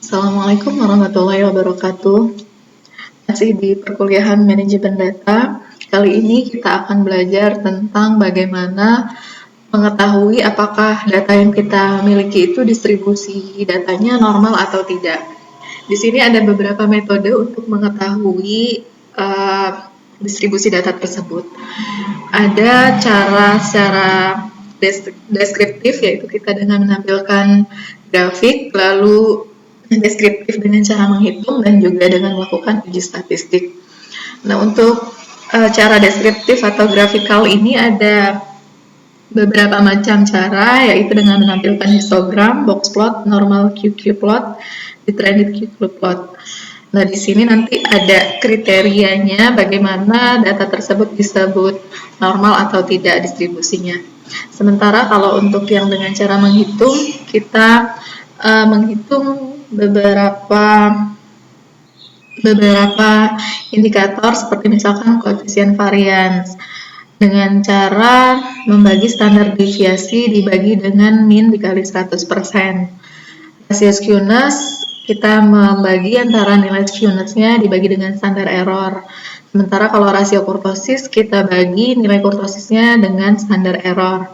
Assalamualaikum warahmatullahi wabarakatuh. Masih di perkuliahan manajemen data. Kali ini kita akan belajar tentang bagaimana mengetahui apakah data yang kita miliki itu distribusi datanya normal atau tidak. Di sini ada beberapa metode untuk mengetahui distribusi data tersebut. Ada cara secara deskriptif, yaitu kita dengan menampilkan grafik, lalu deskriptif dengan cara menghitung, dan juga dengan melakukan uji statistik. Nah, untuk cara deskriptif atau grafikal ini ada beberapa macam cara, yaitu dengan menampilkan histogram, box plot, normal QQ plot, trended QQ plot. Nah, di sini nanti ada kriterianya bagaimana data tersebut disebut normal atau tidak distribusinya. Sementara kalau untuk yang dengan cara menghitung, kita menghitung beberapa indikator seperti misalkan koefisien varians dengan cara membagi standar deviasi dibagi dengan min dikali 100%. Rasio skewness kita membagi antara nilai skewness-nya dibagi dengan standar error. Sementara kalau rasio kurtosis kita bagi nilai kurtosisnya dengan standar error.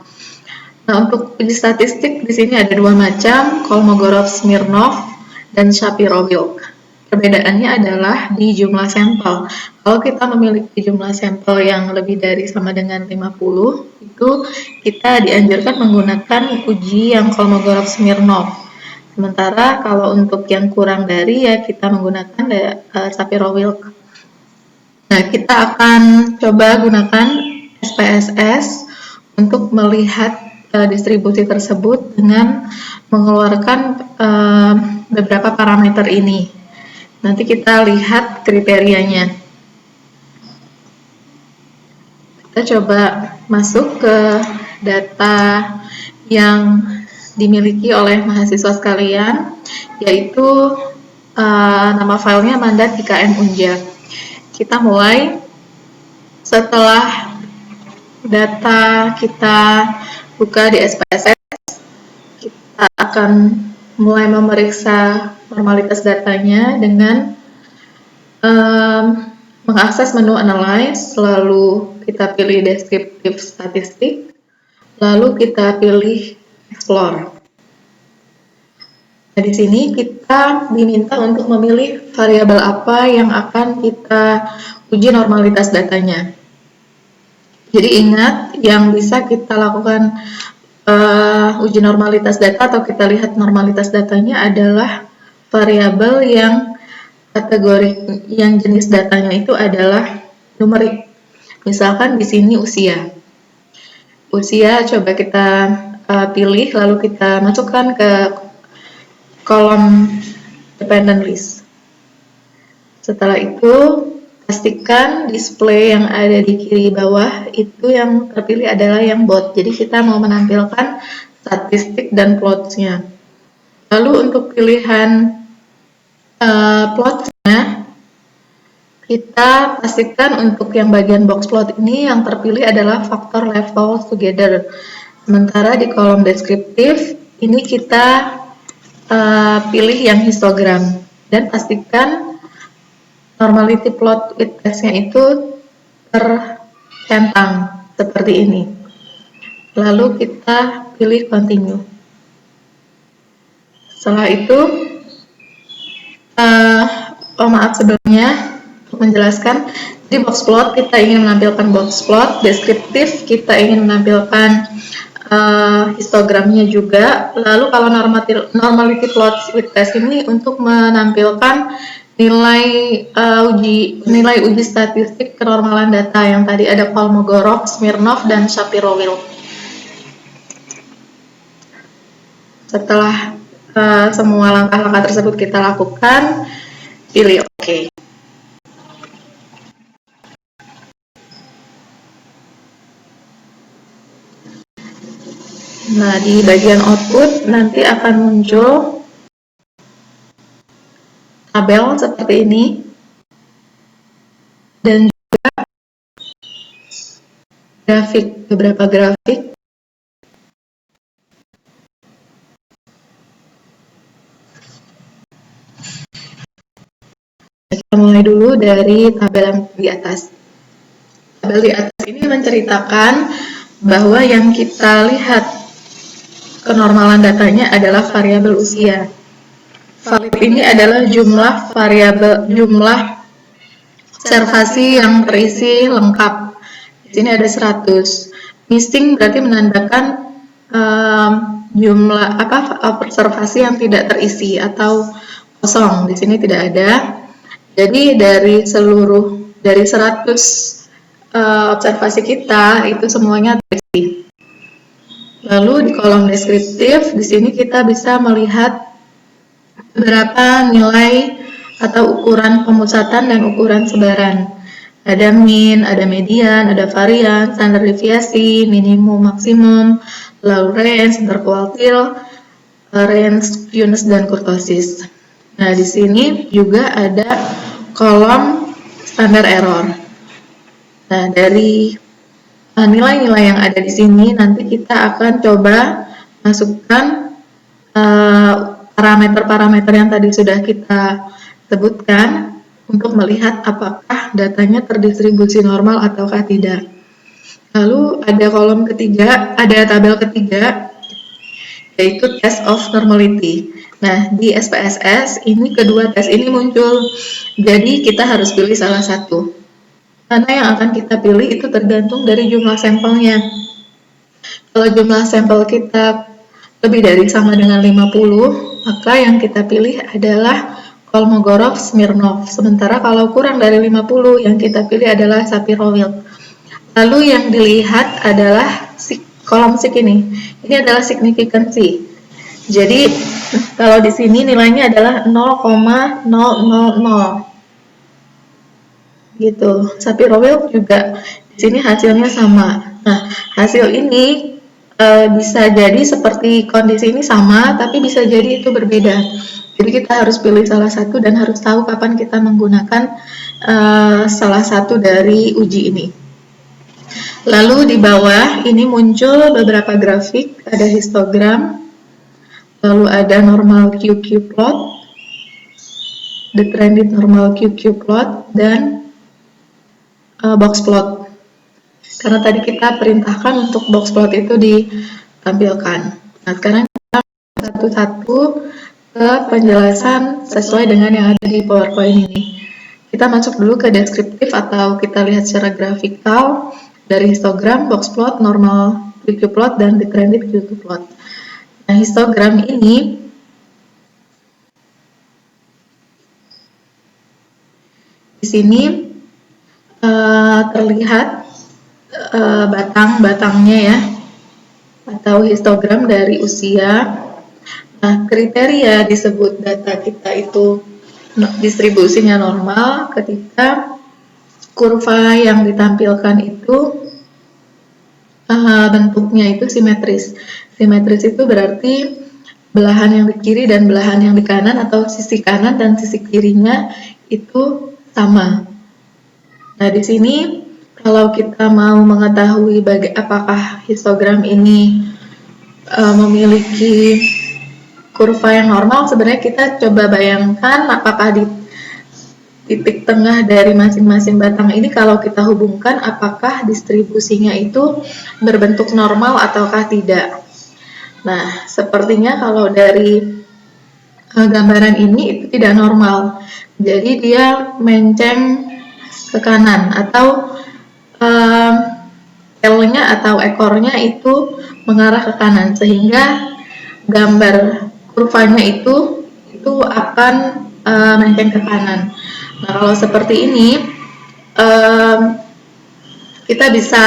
Nah, untuk uji statistik di sini ada dua macam, Kolmogorov-Smirnov dan Shapiro-Wilk. Perbedaannya adalah di jumlah sampel. Kalau kita memiliki jumlah sampel yang lebih dari sama dengan 50, itu kita dianjurkan menggunakan uji yang Kolmogorov-Smirnov. Sementara kalau untuk yang kurang dari, ya kita menggunakan Shapiro-Wilk. Nah, kita akan coba gunakan SPSS untuk melihat distribusi tersebut dengan mengeluarkan beberapa parameter ini. Nanti kita lihat kriterianya. Kita coba masuk ke data yang dimiliki oleh mahasiswa sekalian, yaitu nama filenya mandat IKN Unja. Kita mulai. Setelah data kita buka di SPSS, kita akan mulai memeriksa normalitas datanya dengan mengakses menu Analyze, lalu kita pilih Descriptive Statistik, lalu kita pilih Explore. Nah, di sini kita diminta untuk memilih variabel apa yang akan kita uji normalitas datanya. Jadi ingat, yang bisa kita lakukan uji normalitas data atau kita lihat normalitas datanya adalah variabel yang kategori yang jenis datanya itu adalah numerik. Misalkan di sini usia. Usia coba kita pilih, lalu kita masukkan ke kolom dependent list. Setelah itu, pastikan display yang ada di kiri bawah itu yang terpilih adalah yang bot. Jadi kita mau menampilkan statistik dan plots-nya. Lalu untuk pilihan plots-nya, kita pastikan untuk yang bagian box plot ini yang terpilih adalah faktor level together. Sementara di kolom deskriptif, ini kita pilih yang histogram. Dan pastikan normality plot with test-nya itu tercentang seperti ini. Lalu kita pilih continue. Setelah itu, maaf sebelumnya untuk menjelaskan, di box plot kita ingin menampilkan box plot, deskriptif kita ingin menampilkan histogramnya juga. Lalu kalau normality plot with test ini untuk menampilkan nilai uji statistik kenormalan data yang tadi ada Kolmogorov, Smirnov, dan Shapiro-Wilk. Setelah semua langkah-langkah tersebut kita lakukan, pilih OK. Nah, di bagian output nanti akan muncul tabel seperti ini dan juga grafik, beberapa grafik. Kita mulai dulu dari tabel yang di atas. Tabel di atas ini menceritakan bahwa yang kita lihat kenormalan datanya adalah variabel usia. Valid ini adalah jumlah observasi yang terisi lengkap. Di sini ada 100. Missing berarti menandakan jumlah observasi yang tidak terisi atau kosong. Di sini tidak ada. Jadi dari 100 observasi kita itu semuanya terisi. Lalu di kolom deskriptif di sini kita bisa melihat beberapa nilai atau ukuran pemusatan dan ukuran sebaran. Ada mean, ada median, ada varian, standar deviasi, minimum, maksimum, lalu range, interquartile, range, skewness, dan kurtosis. Nah, di sini juga ada kolom standar error. Nah, dari nilai-nilai yang ada di sini nanti kita akan coba masukkan parameter-parameter yang tadi sudah kita sebutkan untuk melihat apakah datanya terdistribusi normal ataukah tidak. Lalu ada tabel ketiga yaitu test of normality. Nah, di SPSS ini kedua tes ini muncul. Jadi kita harus pilih salah satu. Mana yang akan kita pilih itu tergantung dari jumlah sampelnya. Kalau jumlah sampel kita lebih dari sama dengan 50, maka yang kita pilih adalah Kolmogorov-Smirnov. Sementara kalau kurang dari 50, yang kita pilih adalah Shapiro-Wilk. Lalu yang dilihat adalah kolom sik ini. Ini adalah signifikansi. Jadi kalau di sini nilainya adalah 0,000. Gitu. Shapiro-Wilk juga di sini hasilnya sama. Nah, hasil ini bisa jadi seperti kondisi ini sama, tapi bisa jadi itu berbeda. Jadi kita harus pilih salah satu dan harus tahu kapan kita menggunakan salah satu dari uji ini. Lalu di bawah ini muncul beberapa grafik, ada histogram, lalu ada normal QQ plot, the trended normal QQ plot, dan box plot. Karena tadi kita perintahkan untuk box plot itu ditampilkan. Nah, sekarang kita satu-satu ke penjelasan sesuai dengan yang ada di PowerPoint ini. Kita masuk dulu ke deskriptif atau kita lihat secara grafikal dari histogram, box plot, normal QQ plot, dan trended QQ plot. Nah, histogram ini di sini terlihat batang-batangnya ya, atau histogram dari usia. Nah, kriteria disebut data kita itu distribusinya normal ketika kurva yang ditampilkan itu bentuknya itu simetris. Simetris itu berarti belahan yang di kiri dan belahan yang di kanan, atau sisi kanan dan sisi kirinya itu sama. Nah, di sini kalau kita mau mengetahui apakah histogram ini memiliki kurva yang normal, sebenarnya kita coba bayangkan apakah di titik tengah dari masing-masing batang ini kalau kita hubungkan apakah distribusinya itu berbentuk normal ataukah tidak. Nah, sepertinya kalau dari gambaran ini itu tidak normal. Jadi dia menceng ke kanan, atau tailnya atau ekornya itu mengarah ke kanan, sehingga gambar kurvanya itu akan menceng ke kanan. Nah, kalau seperti ini kita bisa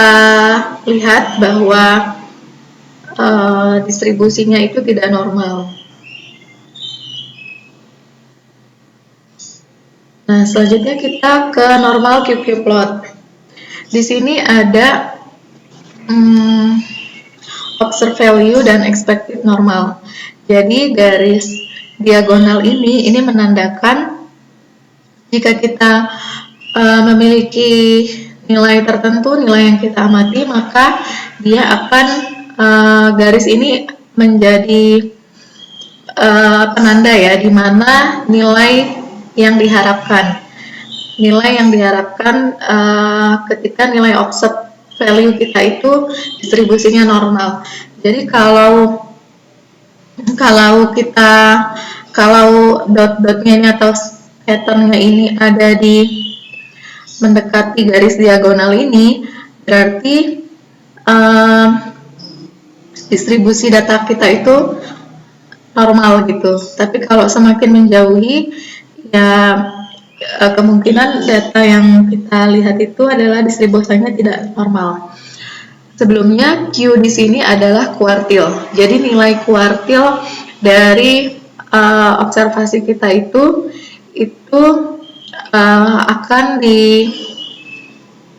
lihat bahwa distribusinya itu tidak normal. Nah, selanjutnya kita ke normal QQ plot. Di sini ada observed value dan expected normal. Jadi garis diagonal ini menandakan jika kita memiliki nilai tertentu, nilai yang kita amati, maka dia akan garis ini menjadi penanda ya, di mana nilai yang diharapkan. nilai yang diharapkan ketika nilai offset value kita itu distribusinya normal. Jadi kalau dot-dotnya ini atau patternnya ini ada di mendekati garis diagonal ini, berarti distribusi data kita itu normal gitu. Tapi kalau semakin menjauhi, ya kemungkinan data yang kita lihat itu adalah distribusinya tidak normal. Sebelumnya Q di sini adalah kuartil. Jadi nilai kuartil dari observasi kita itu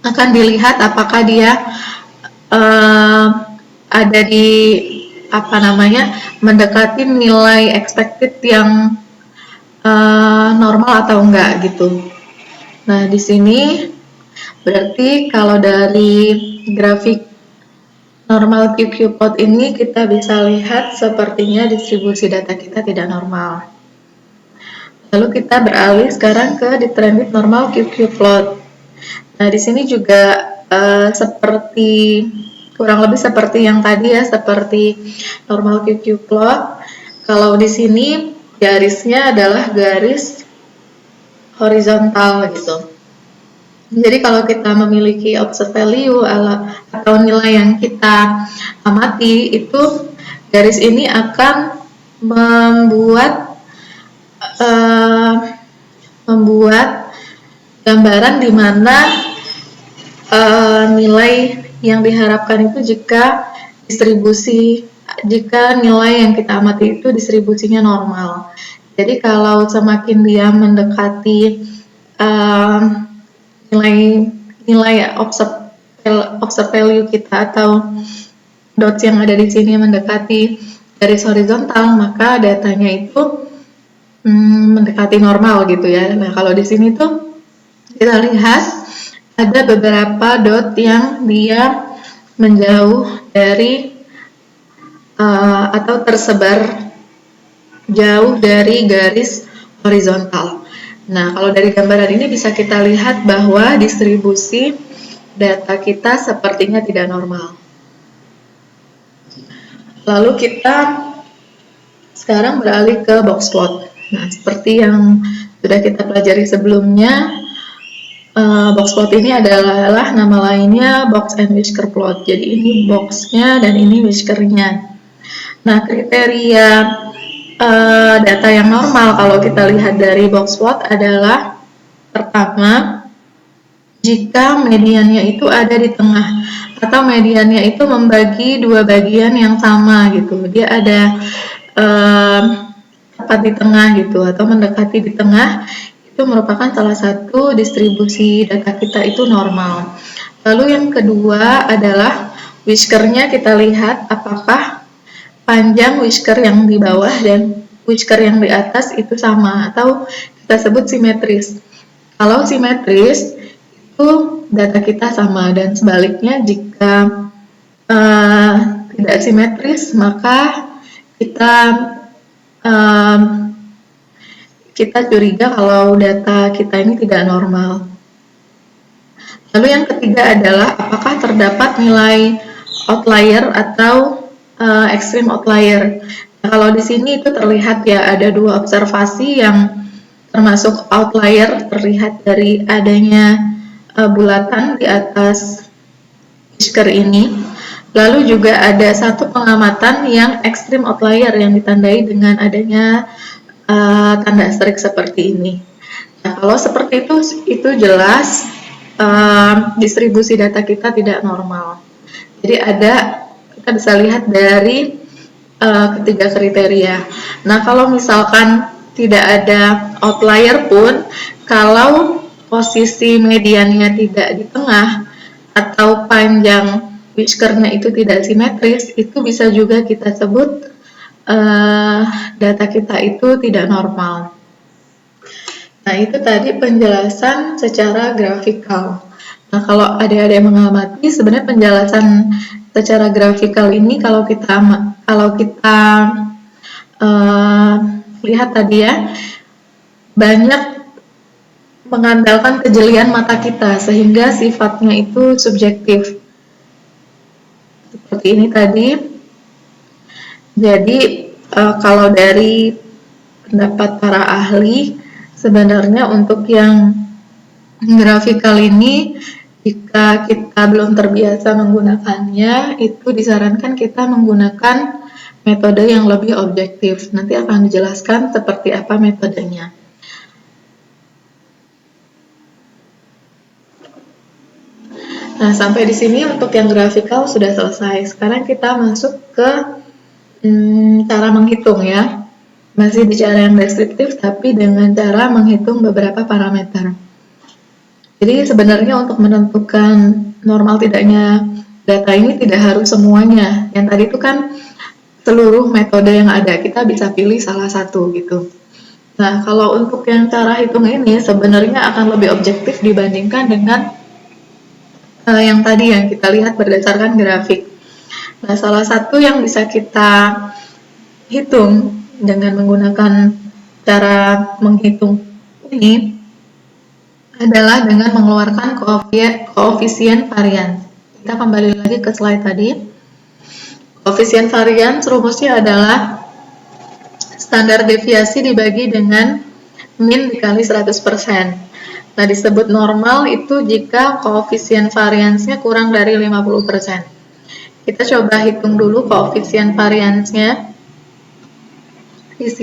akan dilihat apakah dia ada di mendekati nilai expected yang normal atau enggak gitu. Nah, di sini berarti kalau dari grafik normal QQ plot ini kita bisa lihat sepertinya distribusi data kita tidak normal. Lalu kita beralih sekarang ke determinate normal QQ plot. Nah, di sini juga kurang lebih seperti yang tadi ya, seperti normal QQ plot. Kalau di sini garisnya adalah garis horizontal gitu. Jadi kalau kita memiliki offset value atau nilai yang kita amati, itu garis ini akan membuat gambaran di mana nilai yang diharapkan itu jika nilai yang kita amati itu distribusinya normal. Jadi kalau semakin dia mendekati nilai offset value kita atau dots yang ada di sini mendekati garis horizontal, maka datanya itu mendekati normal gitu ya. Nah, kalau di sini tuh kita lihat ada beberapa dot yang dia menjauh dari atau tersebar jauh dari garis horizontal. Nah, kalau dari gambaran ini bisa kita lihat bahwa distribusi data kita sepertinya tidak normal. Lalu kita sekarang beralih ke box plot. Nah, seperti yang sudah kita pelajari sebelumnya, box plot ini adalah nama lainnya box and whisker plot. Jadi ini boxnya dan ini whiskernya. Nah, kriteria data yang normal kalau kita lihat dari box plot adalah pertama, jika mediannya itu ada di tengah atau mediannya itu membagi dua bagian yang sama gitu. Dia ada tepat di tengah gitu atau mendekati di tengah, itu merupakan salah satu distribusi data kita itu normal. Lalu yang kedua adalah whiskernya, kita lihat apakah panjang whisker yang di bawah dan whisker yang di atas itu sama atau kita sebut simetris. Kalau simetris itu data kita sama, dan sebaliknya jika tidak simetris maka kita curiga kalau data kita ini tidak normal. Lalu yang ketiga adalah apakah terdapat nilai outlier atau extreme outlier. Nah, kalau di sini itu terlihat ya ada dua observasi yang termasuk outlier, terlihat dari adanya bulatan di atas whisker ini. Lalu juga ada satu pengamatan yang extreme outlier yang ditandai dengan adanya tanda asterisk seperti ini. Nah, kalau seperti itu jelas distribusi data kita tidak normal. Jadi kita bisa lihat dari ketiga kriteria. Nah, kalau misalkan tidak ada outlier pun, kalau posisi mediannya tidak di tengah atau panjang whiskernya itu tidak simetris, itu bisa juga kita sebut data kita itu tidak normal. Nah, itu tadi penjelasan secara grafikal. Nah, kalau adik-adik mengamati, sebenarnya penjelasan secara grafikal ini kalau kita lihat tadi ya, banyak mengandalkan kejelian mata kita sehingga sifatnya itu subjektif. Seperti ini tadi. Jadi kalau dari pendapat para ahli, sebenarnya untuk yang grafikal ini, jika kita belum terbiasa menggunakannya, itu disarankan kita menggunakan metode yang lebih objektif. Nanti akan dijelaskan seperti apa metodenya. Nah, sampai di sini untuk yang grafikal sudah selesai. Sekarang kita masuk ke cara menghitung ya. Masih bicara yang deskriptif, tapi dengan cara menghitung beberapa parameter. Jadi sebenarnya untuk menentukan normal tidaknya data ini tidak harus semuanya. Yang tadi itu kan seluruh metode yang ada, kita bisa pilih salah satu gitu. Nah, kalau untuk yang cara hitung ini sebenarnya akan lebih objektif dibandingkan dengan yang tadi yang kita lihat berdasarkan grafik. Nah, salah satu yang bisa kita hitung dengan menggunakan cara menghitung ini adalah dengan mengeluarkan koefisien varians. Kita kembali lagi ke slide tadi. Koefisien varians rumusnya adalah standar deviasi dibagi dengan min dikali 100%. Nah, disebut normal itu jika koefisien variansnya kurang dari 50%. Kita coba hitung dulu koefisien variansnya. Di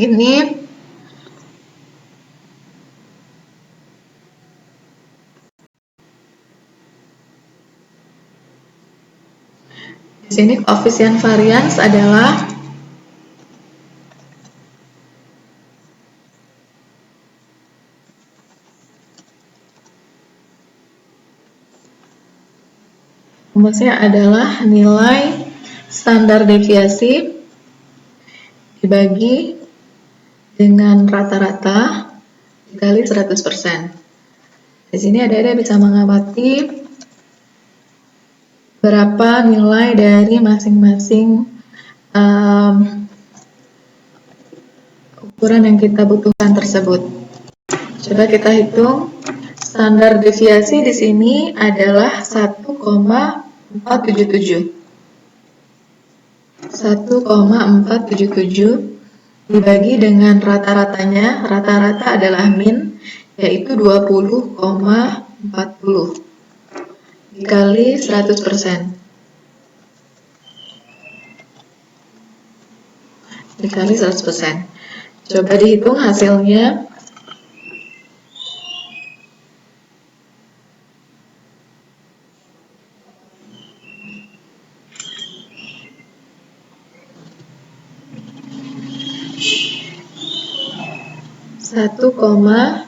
sini koefisien varians adalah rumusnya adalah nilai standar deviasi dibagi dengan rata-rata dikali 100%. Di sini adik-adik bisa mengamati berapa nilai dari masing-masing ukuran yang kita butuhkan tersebut. Coba kita hitung. Standar deviasi di sini adalah 1,477. 1,477 dibagi dengan rata-ratanya. Rata-rata adalah min, yaitu 20,40 dikali 100%. Dikali 100%. Coba dihitung hasilnya. Satu koma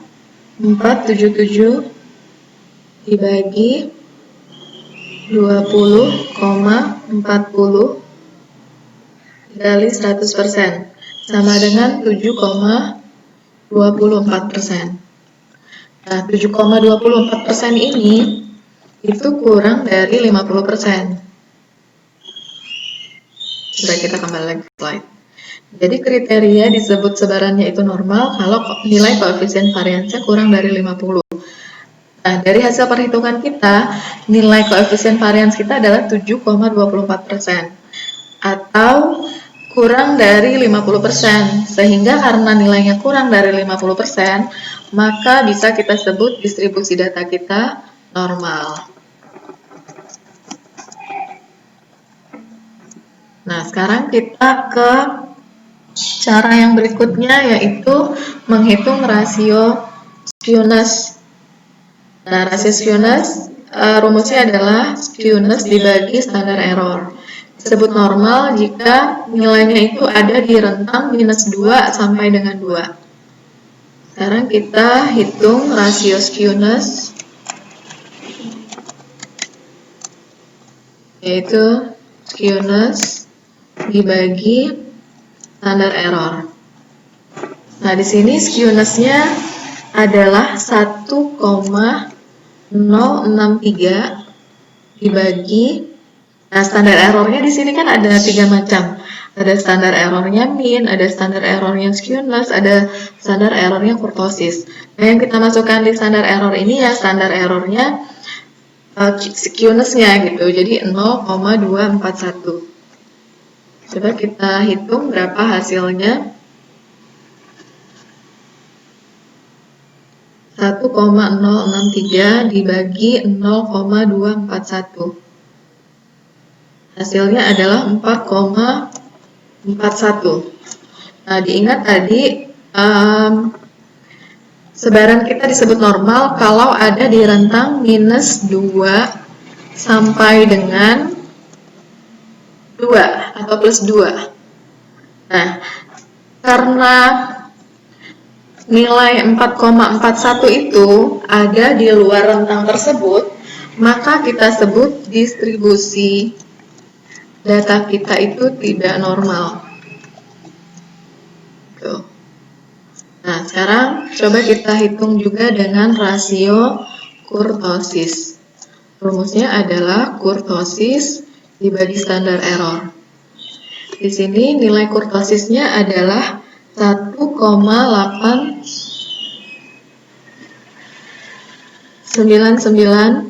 477 dibagi 20,40 dikali 100% sama dengan 7,24%. Nah, 7,24% ini itu kurang dari 50%. Coba kita kembali lagi ke slide. Jadi kriteria disebut sebarannya itu normal kalau nilai koefisien variansnya kurang dari 50. Nah, dari hasil perhitungan kita, nilai koefisien varians kita adalah 7,24% atau kurang dari 50%. Sehingga karena nilainya kurang dari 50%, maka bisa kita sebut distribusi data kita normal. Nah, sekarang kita ke cara yang berikutnya, yaitu menghitung rasio skewness. Nah, rasio skewness rumusnya adalah skewness dibagi standar error. Disebut normal jika nilainya itu ada di rentang minus 2 sampai dengan 2. Sekarang kita hitung rasio skewness, yaitu skewness dibagi standar error. Nah, di sini skewness-nya adalah 1,063 dibagi. Nah, standar errornya di sini kan ada 3 macam. Ada standar errornya mean, ada standar errornya skewness, ada standar errornya kurtosis. Nah, yang kita masukkan di standar error ini ya standar errornya skewness-nya gitu. Jadi 0,241. Coba kita hitung berapa hasilnya. 1,063 dibagi 0,241. Hasilnya adalah 4,41. Nah, diingat tadi sebaran kita disebut normal kalau ada di rentang minus 2 sampai dengan 2 atau plus 2. Nah, karena nilai 4,41 itu ada di luar rentang tersebut, maka kita sebut distribusi data kita itu tidak normal. Tuh. Nah, sekarang coba kita hitung juga dengan rasio kurtosis. Rumusnya adalah kurtosis dibagi standar error. Di sini nilai kurtosisnya adalah 1,899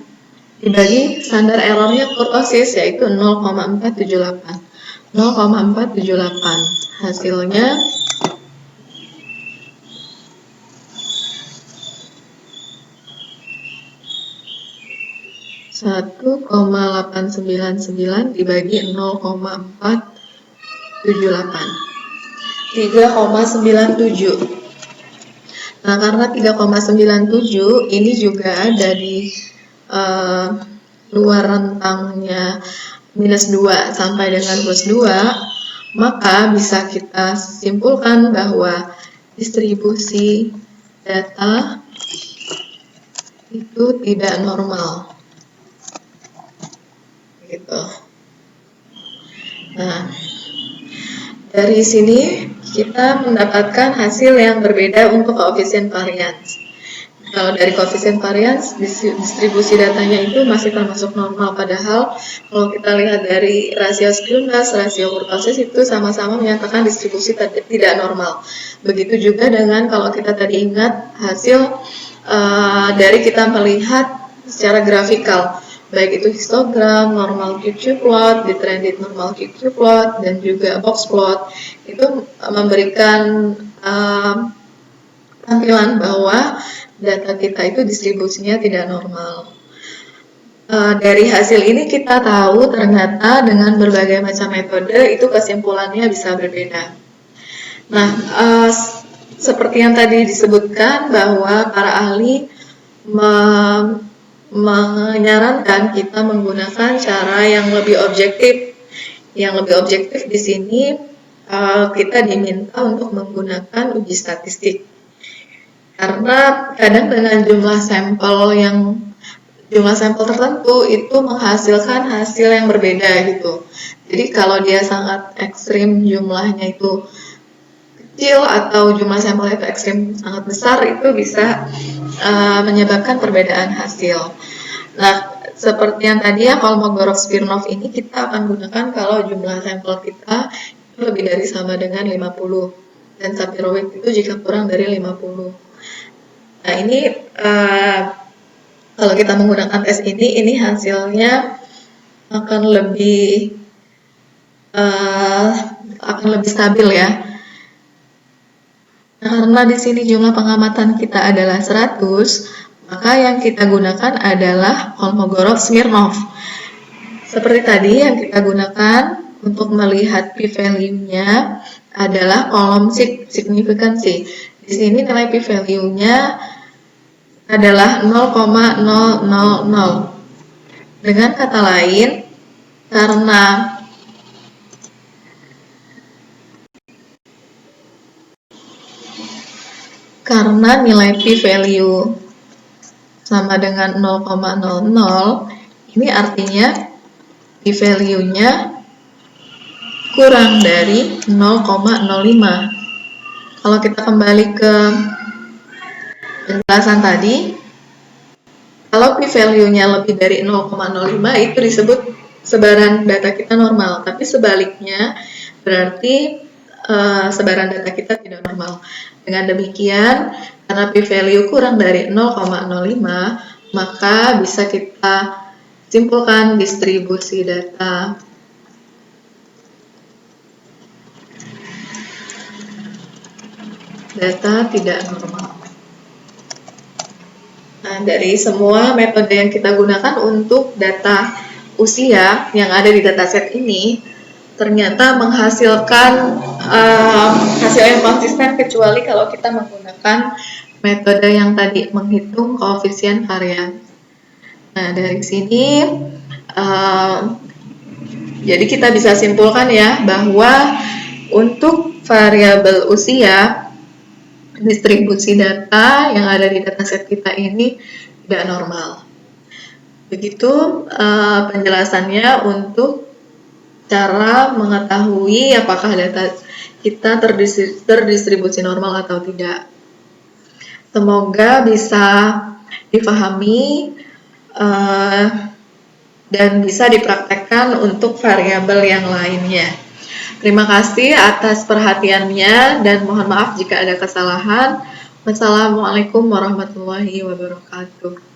dibagi standar errornya kurtosis yaitu 0,478. 0,478. Hasilnya 1,899 dibagi 0,478. 3,97. Nah, karena 3,97 ini juga ada di luar rentangnya minus 2 sampai dengan plus 2, maka bisa kita simpulkan bahwa distribusi data itu tidak normal. Gitu. Nah, dari sini kita mendapatkan hasil yang berbeda untuk koefisien varians. Kalau dari koefisien varians, distribusi datanya itu masih termasuk normal, padahal kalau kita lihat dari rasio skewness, rasio kurtosis itu sama-sama menyatakan distribusi tidak normal. Begitu juga dengan kalau kita tadi ingat hasil dari kita melihat secara grafikal, baik itu histogram, normal QQ plot, detrended normal QQ plot, dan juga box plot, itu memberikan tampilan bahwa data kita itu distribusinya tidak normal. Dari hasil ini kita tahu ternyata dengan berbagai macam metode itu kesimpulannya bisa berbeda. Nah, seperti yang tadi disebutkan bahwa para ahli menyarankan kita menggunakan cara yang lebih objektif. Yang lebih objektif di sini kita diminta untuk menggunakan uji statistik. Karena kadang dengan jumlah sampel tertentu itu menghasilkan hasil yang berbeda gitu. Jadi kalau dia sangat ekstrim jumlahnya itu kecil atau jumlah sampelnya itu ekstrim sangat besar, itu bisa menyebabkan perbedaan hasil. Nah, seperti yang tadi ya, Kolmogorov-Smirnov ini kita akan gunakan kalau jumlah sampel kita itu lebih dari sama dengan 50 dan Sapirowicz itu jika kurang dari 50. Nah, ini kalau kita menggunakan tes ini hasilnya akan lebih stabil ya. Nah, karena di sini jumlah pengamatan kita adalah 100, maka yang kita gunakan adalah Kolmogorov-Smirnov. Seperti tadi yang kita gunakan untuk melihat p-value-nya adalah kolom signifikansi. Di sini nilai p-value-nya adalah 0,000. Dengan kata lain, karena nilai p-value sama dengan 0,00, ini artinya p-value-nya kurang dari 0,05. Kalau kita kembali ke penjelasan tadi, kalau p-value-nya lebih dari 0,05 itu disebut sebaran data kita normal, tapi sebaliknya berarti sebaran data kita tidak normal. Dengan demikian, karena p-value kurang dari 0,05, maka bisa kita simpulkan distribusi data. Data tidak normal. Nah, dari semua metode yang kita gunakan untuk data usia yang ada di dataset ini, ternyata menghasilkan hasil yang konsisten kecuali kalau kita menggunakan metode yang tadi menghitung koefisien varian. Nah, dari sini jadi kita bisa simpulkan ya bahwa untuk variabel usia distribusi data yang ada di dataset kita ini tidak normal. Begitu penjelasannya untuk cara mengetahui apakah data kita terdistribusi normal atau tidak. Semoga bisa dipahami dan bisa dipraktekkan untuk variabel yang lainnya. Terima kasih atas perhatiannya dan mohon maaf jika ada kesalahan. Wassalamualaikum warahmatullahi wabarakatuh.